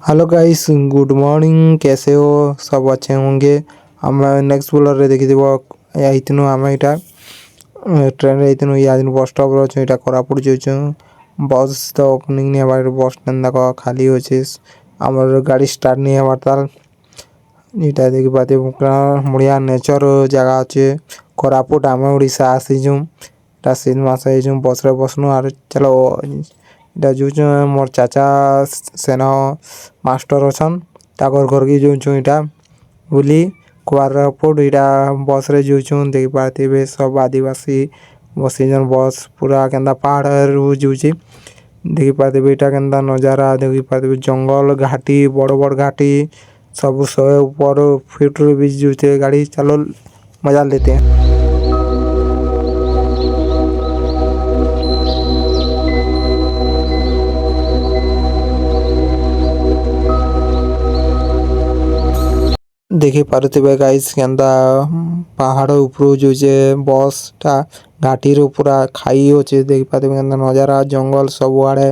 Hello guys, good morning. कैसे हो? सब अच्छे होंगे। आम नेक्स्ट बोलर रे देखी आइतनु आम इटा ट्रेन रे आइतनु आज बस स्टॉप रे इटा कोरापुट जाउछु। बस तो ओपनिंग नहीं हमारे बस स्टैंड तक खाली होचे। हमर गाड़ी स्टार्ट नहीं हमार ताल इटा देखि पाते बढ़िया नेचर जगह अच्छे। कोरापुट आम ओडिशा आसीजु ता सीन मास आइजु बस रे बसनु आर चलो इटा जुचु मोर चाचा सेना मास्टर अछन ताकर घर के जोचु इटा बुली कोरापुट इटा बस रे जोचु देखि पाते सब आदिवासी बसीजन बस पूरा केंदा पहाड़ रु जुची देखि पाते इटा केंदा नजारा देखि पाते जंगल घाटी बड़ बड़ घाटी सब 100 ऊपर फीट रू भी जुचे गाड़ी चलो मजा लेते हैं। देखि पारुथिबे गाइस केंदा पहाड़ ऊपर जुचे बस टा घाटी रो पूरा खाई होचे देखि पाते केंदा नजारा जंगल सब आड़े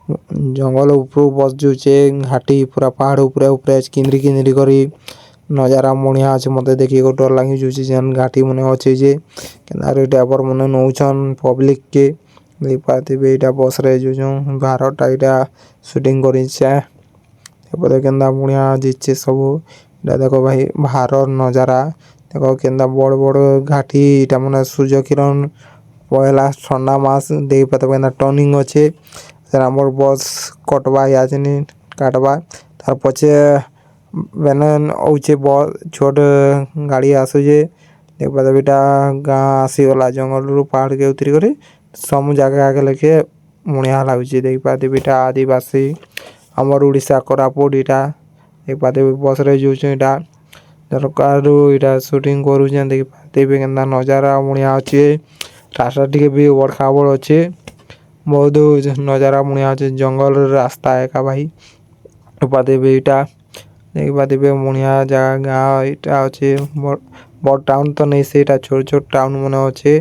जंगल ऊपर बस जुचे घाटी पूरा पहाड़ ऊपर ऊपर किंदरी किंदरी करी नजारा बढ़िया আছে मते देखि को डर लागि जुची जन घाटी मने अछि जे केंदा रे ड्राइवर मने नौछन पब्लिक के देखि पाते बेटा बस रे जुजु भारत टाइटा शूटिंग करि छे एपरे केंदा बढ़िया दिछे सब इटा देखो भाई भारत नजारा देखो केंदा बड़ बड़ घाटी इटा मने सूर्य किरण पहला ठंडा मास देखि पाते केंदा टर्निंग अछि हमर बस कटवा याजनी काटवा तार पछे बेनन औचे बस छोट गाड़ी आसु जे देख पाते बेटा गाँ आसी वाला जंगल रु पहाड़ के उतरी करे सम जगह आगे लेके बढ़िया लागुची देख पाते बेटा आदिवासी हमर उड़ीसा कोरापुट इटा देख पाते बस रे जुचु इटा सरकारु इटा शूटिंग करू जे देख पाते केंदा नजारा बढ़िया अछि रास्ता टिके भी बड़खा बड़ अछि बहुत नजारा बढ़िया अछि जंगल रास्ता है का भाई पाते इटा देख पाते बढ़िया जगह गाँव इटा अछि बड़ टाउन तो नहीं से इटा छोट छोट टाउन मने अछि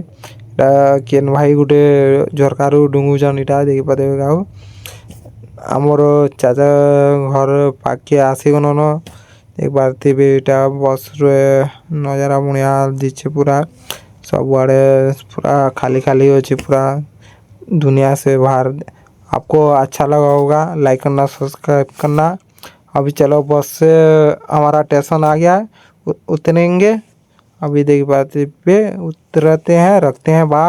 केन भाई गुटे झरकारु डुंगु जन इटा देख पाते गाँव हमर चाचा घर पाके आसी गन न एक बार इटा बस रे नजारा बढ़िया दिछे पूरा सब आड़े पूरा खाली खाली होची पूरा दुनिया से बाहर। आपको अच्छा लगा होगा लाइक करना सब्सक्राइब करना। अभी चलो बस से हमारा स्टेशन आ गया है उतरेंगे अभी देख पाते पे उतरते हैं रखते हैं बाय।